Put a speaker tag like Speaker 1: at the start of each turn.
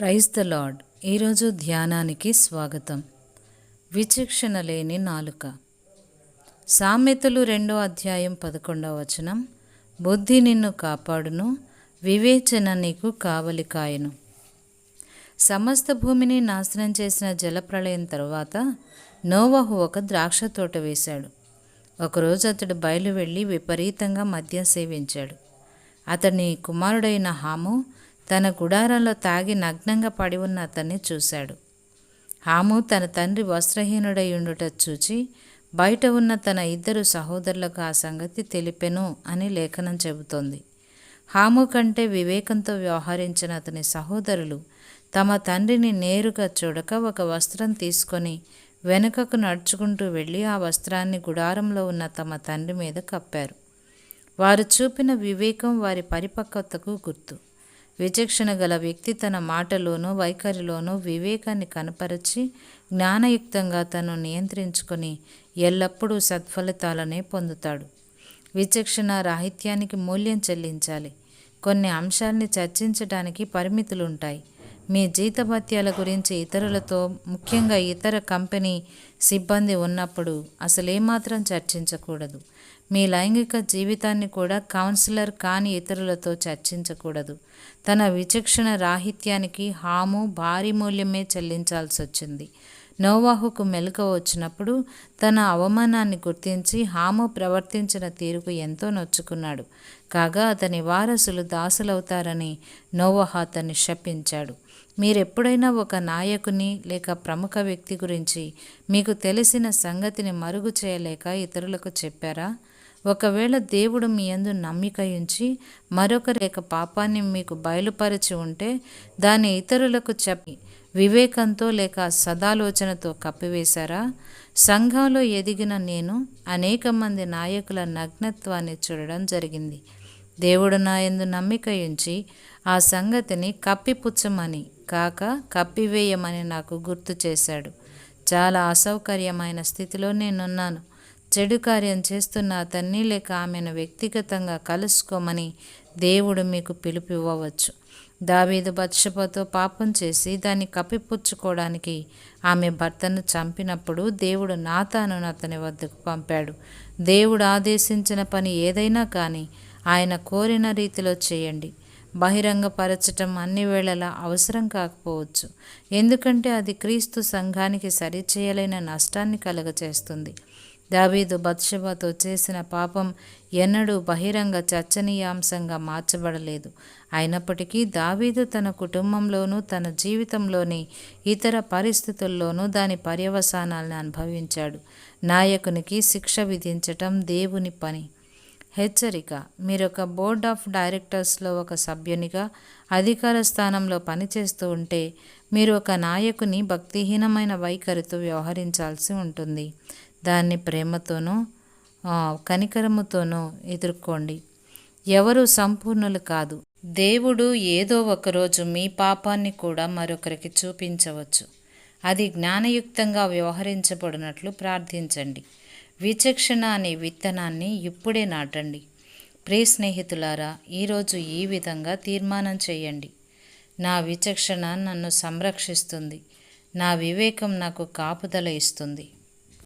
Speaker 1: Praise the lord. ఈరోజు ధ్యానానికి స్వాగతం. విచక్షణ లేని నాలుక. సామెతలు 2:11 బుద్ధి నిన్ను కాపాడును, వివేచన నీకు కావలి కాయును. సమస్త భూమిని నాశనం చేసిన జలప్రళయం తరువాత నోవహు ఒక ద్రాక్ష తోట వేశాడు. ఒకరోజు అతడు బయలు వెళ్ళి విపరీతంగా మద్యం సేవించాడు. అతని కుమారుడైన హాము తన గుడారంలో తాగి నగ్నంగా పడి ఉన్న అతన్ని చూశాడు. హాము తన తండ్రి వస్త్రహీనుడై ఉండుట చూచి బయట ఉన్న తన ఇద్దరు సహోదరులకు ఆ సంగతి తెలిపెను అని లేఖనం చెబుతోంది. హాము కంటే వివేకంతో వ్యవహరించిన అతని సహోదరులు తమ తండ్రిని నేరుగా చూడక ఒక వస్త్రం తీసుకొని వెనుకకు నడుచుకుంటూ వెళ్ళి ఆ వస్త్రాన్ని గుడారంలో ఉన్న తమ తండ్రి మీద కప్పారు. వారు చూపిన వివేకం వారి పరిపక్వతకు గుర్తు. విచక్షణ గల వ్యక్తి తన మాటలోనూ వైఖరిలోనూ వివేకాన్ని కనపరచి జ్ఞానయుక్తంగా తను నియంత్రించుకొని ఎల్లప్పుడూ సత్ఫలితాలనే పొందుతాడు. విచక్షణ రాహిత్యానికి మూల్యం చెల్లించాలి. కొన్ని అంశాల్ని చర్చించడానికి పరిమితులుంటాయి. మీ జీతభత్యాల గురించి ఇతరులతో, ముఖ్యంగా ఇతర కంపెనీ సిబ్బంది ఉన్నప్పుడు అసలేమాత్రం చర్చించకూడదు. మీ లైంగిక జీవితాన్ని కూడా కౌన్సిలర్ కాని ఇతరులతో చర్చించకూడదు. తన విచక్షణ రాహిత్యానికి హాము భారీ మూల్యమే చెల్లించాల్సి వచ్చింది. నోవాహుకు మెలకువ వచ్చినప్పుడు తన అవమానాన్ని గుర్తించి హాము ప్రవర్తించిన తీరుకు ఎంతో నొచ్చుకున్నాడు. కాగా అతని వారసులు దాసులవుతారని నోవహు అతన్ని శపించాడు. మీరెప్పుడైనా ఒక నాయకుని లేక ప్రముఖ వ్యక్తి గురించి మీకు తెలిసిన సంగతిని మరుగు చేయలేక ఇతరులకు చెప్పారా? ఒకవేళ దేవుడు మీ యందు నమ్మిక ఉంచి మరొకరి యొక్క పాపాన్ని మీకు బయలుపరిచి ఉంటే దాన్ని ఇతరులకు చెప్పి వివేకంతో లేక సదాలోచనతో కప్పివేశారా? సంఘంలో ఎదిగిన నేను అనేక మంది నాయకుల నగ్నత్వాన్ని చూడడం జరిగింది. దేవుడు నా యందు నమ్మిక ఉంచి ఆ సంగతిని కప్పిపుచ్చమని కాక కప్పివేయమని నాకు గుర్తు చేశాడు. చాలా అసౌకర్యమైన స్థితిలో నేనున్నాను. చెడు కార్యం చేస్తున్న అతన్ని లేక ఆమెను వ్యక్తిగతంగా కలుసుకోమని దేవుడు మీకు పిలుపు ఇవ్వవచ్చు. దావీదు బత్షెబతో పాపం చేసి దాన్ని కప్పిపుచ్చుకోవడానికి ఆమె భర్తను చంపినప్పుడు దేవుడు నాతానును అతని వద్దకు పంపాడు. దేవుడు ఆదేశించిన పని ఏదైనా కానీ ఆయన కోరిన రీతిలో చేయండి. బహిరంగపరచటం అన్ని వేళలా అవసరం కాకపోవచ్చు, ఎందుకంటే అది క్రీస్తు సంఘానికి సరిచేయలేని నష్టాన్ని కలుగచేస్తుంది. దావీదు బత్షెబతో చేసిన పాపం ఎన్నడూ బహిరంగ చర్చనీయాంశంగా మార్చబడలేదు. అయినప్పటికీ దావీదు తన కుటుంబంలోనూ తన జీవితంలోని ఇతర పరిస్థితుల్లోనూ దాని పర్యవసానాలను అనుభవించాడు. నాయకునికి శిక్ష విధించటం దేవుని పని. హెచ్చరిక: మీరొక బోర్డ్ ఆఫ్ డైరెక్టర్స్లో ఒక సభ్యునిగా అధికార స్థానంలో పనిచేస్తూ ఉంటే మీరు ఒక నాయకుని భక్తిహీనమైన వైఖరితో వ్యవహరించాల్సి ఉంటుంది. దాన్ని ప్రేమతోనూ కనికరముతోనూ ఎదుర్కోండి. ఎవరు సంపూర్ణులు కాదు. దేవుడు ఏదో ఒకరోజు మీ పాపాన్ని కూడా మరొకరికి చూపించవచ్చు. అది జ్ఞానయుక్తంగా వ్యవహరించబడినట్లు ప్రార్థించండి. విచక్షణ అనే విత్తనాన్ని ఇప్పుడే నాటండి. ప్రియ స్నేహితులారా, ఈరోజు ఈ విధంగా తీర్మానం చేయండి. నా విచక్షణ నన్ను సంరక్షిస్తుంది. నా వివేకం నాకు కాపుదల ఇస్తుంది.